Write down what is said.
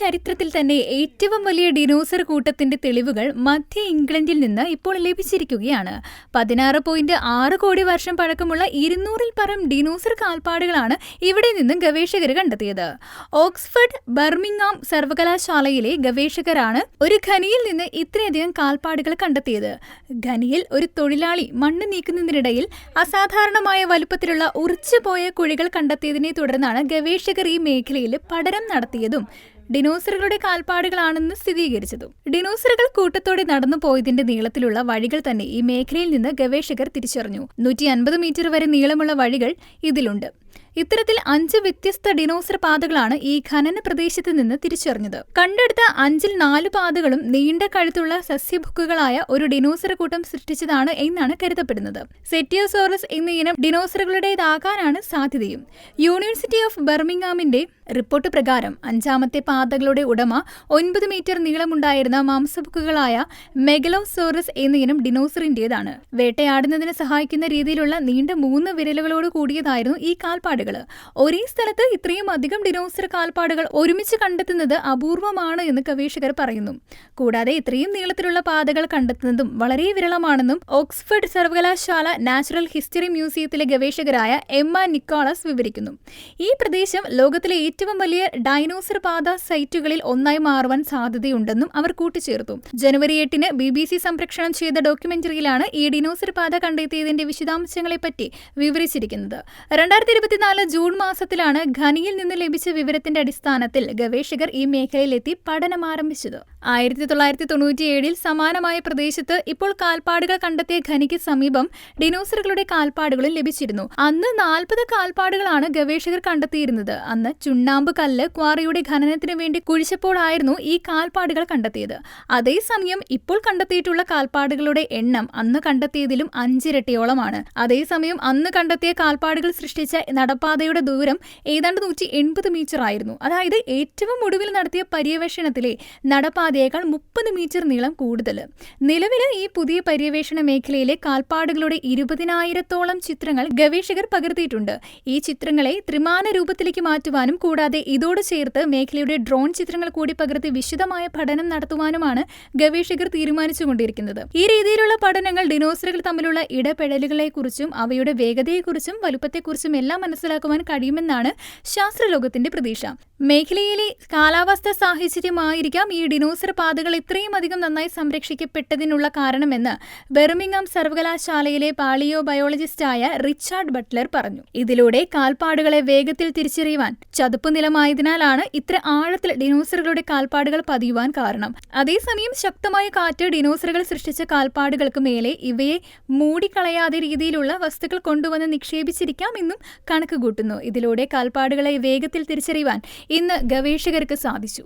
ചരിത്രത്തിൽ തന്നെ ഏറ്റവും വലിയ ഡിനോസർ കൂട്ടത്തിന്റെ തെളിവുകൾ മധ്യ ഇംഗ്ലണ്ടിൽ നിന്ന് ഇപ്പോൾ ലഭിച്ചിരിക്കുകയാണ്. 16.6 കോടി വർഷം പഴക്കമുള്ള 200-ൽ പരം ഡിനോസർ കാൽപ്പാടുകളാണ് ഇവിടെ നിന്നും ഗവേഷകർ കണ്ടെത്തിയത്. ഓക്സ്ഫഡ് ബർമിംഗ്ഹാം സർവകലാശാലയിലെ ഗവേഷകരാണ് ഒരു ഖനിയിൽ നിന്ന് ഇത്രയധികം കാൽപ്പാടുകൾ കണ്ടെത്തിയത്. ഖനിയിൽ ഒരു തൊഴിലാളി മണ്ണ് നീക്കുന്നതിനിടയിൽ അസാധാരണമായ വലുപ്പത്തിലുള്ള ഉറച്ചുപോയ കുഴികൾ കണ്ടെത്തിയതിനെ തുടർന്നാണ് ഗവേഷകർ ഈ മേഖലയിൽ പഠനം നടത്തിയതും ഡിനോസറുകളുടെ കാൽപ്പാടുകളാണെന്ന് സ്ഥിരീകരിച്ചതും. ഡിനോസറുകൾ കൂട്ടത്തോടെ നടന്നു പോയതിന്റെ നീളത്തിലുള്ള വഴികൾ തന്നെ ഈ മേഖലയിൽ നിന്ന് ഗവേഷകർ തിരിച്ചറിഞ്ഞു. 150 മീറ്റർ വരെ നീളമുള്ള വഴികൾ ഇതിലുണ്ട്. ഇത്തരത്തിൽ 5 വ്യത്യസ്ത ഡിനോസർ പാതകളാണ് ഈ ഖനന പ്രദേശത്ത് നിന്ന് തിരിച്ചറിഞ്ഞത്. കണ്ടെടുത്ത 5-ൽ 4 പാതകളും നീണ്ട കഴുത്തുള്ള സസ്യഭുക്കുകളായ ഒരു ഡിനോസർ കൂട്ടം സൃഷ്ടിച്ചതാണ് എന്നാണ് കരുതപ്പെടുന്നത്. സെറ്റിയോസോറസ് എന്ന ഇനം ഡിനോസറുകളുടേതാകാനാണ് സാധ്യതയും. യൂണിവേഴ്സിറ്റി ഓഫ് ബർമിംഗ്ഹാമിന്റെ റിപ്പോർട്ട് പ്രകാരം 5-ാമത്തെ പാതകളുടെ ഉടമ 9 മീറ്റർ നീളമുണ്ടായിരുന്ന മാംസഭുക്കുകളായ മെഗലോസോറസ് എന്ന ഇനം ഡിനോസറിന്റേതാണ്. വേട്ടയാടുന്നതിന് സഹായിക്കുന്ന രീതിയിലുള്ള നീണ്ട 3 വിരലുകളോട് കൂടിയതായിരുന്നു ഈ കാൽപ്പാടുകൾ. ഒരേ സ്ഥലത്ത് ഇത്രയും അധികം ഡിനോസർ കാൽപ്പാടുകൾ ഒരുമിച്ച് കണ്ടെത്തുന്നത് അപൂർവമാണ് എന്ന് ഗവേഷകർ പറയുന്നു. കൂടാതെ ഇത്രയും നീളത്തിലുള്ള പാതകൾ കണ്ടെത്തുന്നതും വളരെ വിരളമാണെന്നും ഓക്സ്ഫഡ് സർവകലാശാല നാച്ചുറൽ ഹിസ്റ്ററി മ്യൂസിയത്തിലെ ഗവേഷകരായ എമ്മ നിക്കോളസ് വിവരിക്കുന്നു. ഈ പ്രദേശം ലോകത്തിലെ ഏറ്റവും വലിയ ഡൈനോസർ പാത സൈറ്റുകളിൽ ഒന്നായി മാറുവാൻ സാധ്യതയുണ്ടെന്നും അവർ കൂട്ടിച്ചേർത്തു. ജനുവരി 8-ന് BBC സംപ്രേഷണം ചെയ്ത ഡോക്യുമെന്ററിയിലാണ് ഈ ഡിനോസർ പാത കണ്ടെത്തിയതിന്റെ വിശദാംശങ്ങളെപ്പറ്റി വിവരിച്ചിരിക്കുന്നത്. 2024 ജൂൺ മാസത്തിലാണ് ഖനിയിൽ നിന്ന് ലഭിച്ച വിവരത്തിന്റെ അടിസ്ഥാനത്തിൽ ഗവേഷകർ ഈ മേഖലയിലെത്തി പഠനം ആരംഭിച്ചത്. 1997-ൽ സമാനമായ പ്രദേശത്ത് ഇപ്പോൾ കാൽപ്പാടുകൾ കണ്ടെത്തിയ ഖനിക്ക് സമീപം ഡിനോസറുകളുടെ കാൽപ്പാടുകളും ലഭിച്ചിരുന്നു. അന്ന് 40 കാൽപ്പാടുകളാണ് ഗവേഷകർ കണ്ടെത്തിയിരുന്നത്. അന്ന് ചുണ്ണാമ്പ് കല്ല് ക്വാറിയുടെ ഖനനത്തിന് വേണ്ടി കുഴിച്ചപ്പോഴായിരുന്നു ഈ കാൽപ്പാടുകൾ കണ്ടെത്തിയത്. അതേസമയം ഇപ്പോൾ കണ്ടെത്തിയിട്ടുള്ള കാൽപ്പാടുകളുടെ എണ്ണം അന്ന് കണ്ടെത്തിയതിലും 5 ഇരട്ടിയോളമാണ്. അതേസമയം അന്ന് കണ്ടെത്തിയ കാൽപ്പാടുകൾ സൃഷ്ടിച്ച നടപ്പാതയുടെ ദൂരം ഏതാണ്ട് 180 മീറ്റർ ആയിരുന്നു. അതായത് ഏറ്റവും ഒടുവിൽ നടത്തിയ പര്യവേഷണത്തിലെ നടപ്പാതയേക്കാൾ 30 മീറ്റർ നീളം കൂടുതൽ. നിലവിൽ ഈ പുതിയ പര്യവേഷണ മേഖലയിലെ കാൽപ്പാടുകളുടെ 20,000-ഓളം ചിത്രങ്ങൾ ഗവേഷകർ പകർത്തിയിട്ടുണ്ട്. ഈ ചിത്രങ്ങളെ ത്രിമാന രൂപത്തിലേക്ക് മാറ്റുവാനും കൂടാതെ ഇതോട് ചേർത്ത് മേഖലയുടെ ഡ്രോൺ ചിത്രങ്ങൾ കൂടി പകർത്തി വിശദമായ പഠനം നടത്തുവാനുമാണ് ഗവേഷകർ തീരുമാനിച്ചുകൊണ്ടിരിക്കുന്നത്. ഈ രീതിയിലുള്ള പഠനങ്ങൾ ഡിനോസറുകൾ തമ്മിലുള്ള ഇടപെടലുകളെക്കുറിച്ചും അവയുടെ വേഗതയെക്കുറിച്ചും വലുപ്പത്തെക്കുറിച്ചും എല്ലാം മനസ്സിലാക്കുവാൻ കഴിയുമെന്നാണ് ശാസ്ത്രലോകത്തിന്റെ പ്രതീക്ഷ. മേഖലയിലെ കാലാവസ്ഥാ സാഹചര്യമായിരിക്കാം ഈ ഡിനോസർ പാതകൾ ഇത്രയും അധികം നന്നായി സംരക്ഷിക്കപ്പെട്ടതിനുള്ള കാരണമെന്ന് ബർമിംഗ്ഹാം സർവകലാശാലയിലെ പാളിയോ ബയോളജിസ്റ്റായ റിച്ചാർഡ് ബട്ട്ലർ പറഞ്ഞു. ഇതിലൂടെ കാൽപ്പാടുകളെ വേഗത്തിൽ തിരിച്ചറിയുവാൻ ചതുപ്പ് നിലമായതിനാലാണ് ഇത്ര ആഴത്തിൽ ഡിനോസറുകളുടെ കാൽപ്പാടുകൾ പതിയുവാൻ കാരണം. അതേസമയം ശക്തമായ കാറ്റ് ഡിനോസറുകൾ സൃഷ്ടിച്ച കാൽപ്പാടുകൾക്ക് മേലെ ഇവയെ മൂടിക്കളയാതെ രീതിയിലുള്ള വസ്തുക്കൾ കൊണ്ടുവന്ന് നിക്ഷേപിച്ചിരിക്കാം എന്നും കണക്ക് കൂട്ടുന്നു. ഇതിലൂടെ കാൽപ്പാടുകളെ വേഗത്തിൽ തിരിച്ചറിയുവാൻ ഇന്ന് ഗവേഷകർക്ക് സാധിച്ചു.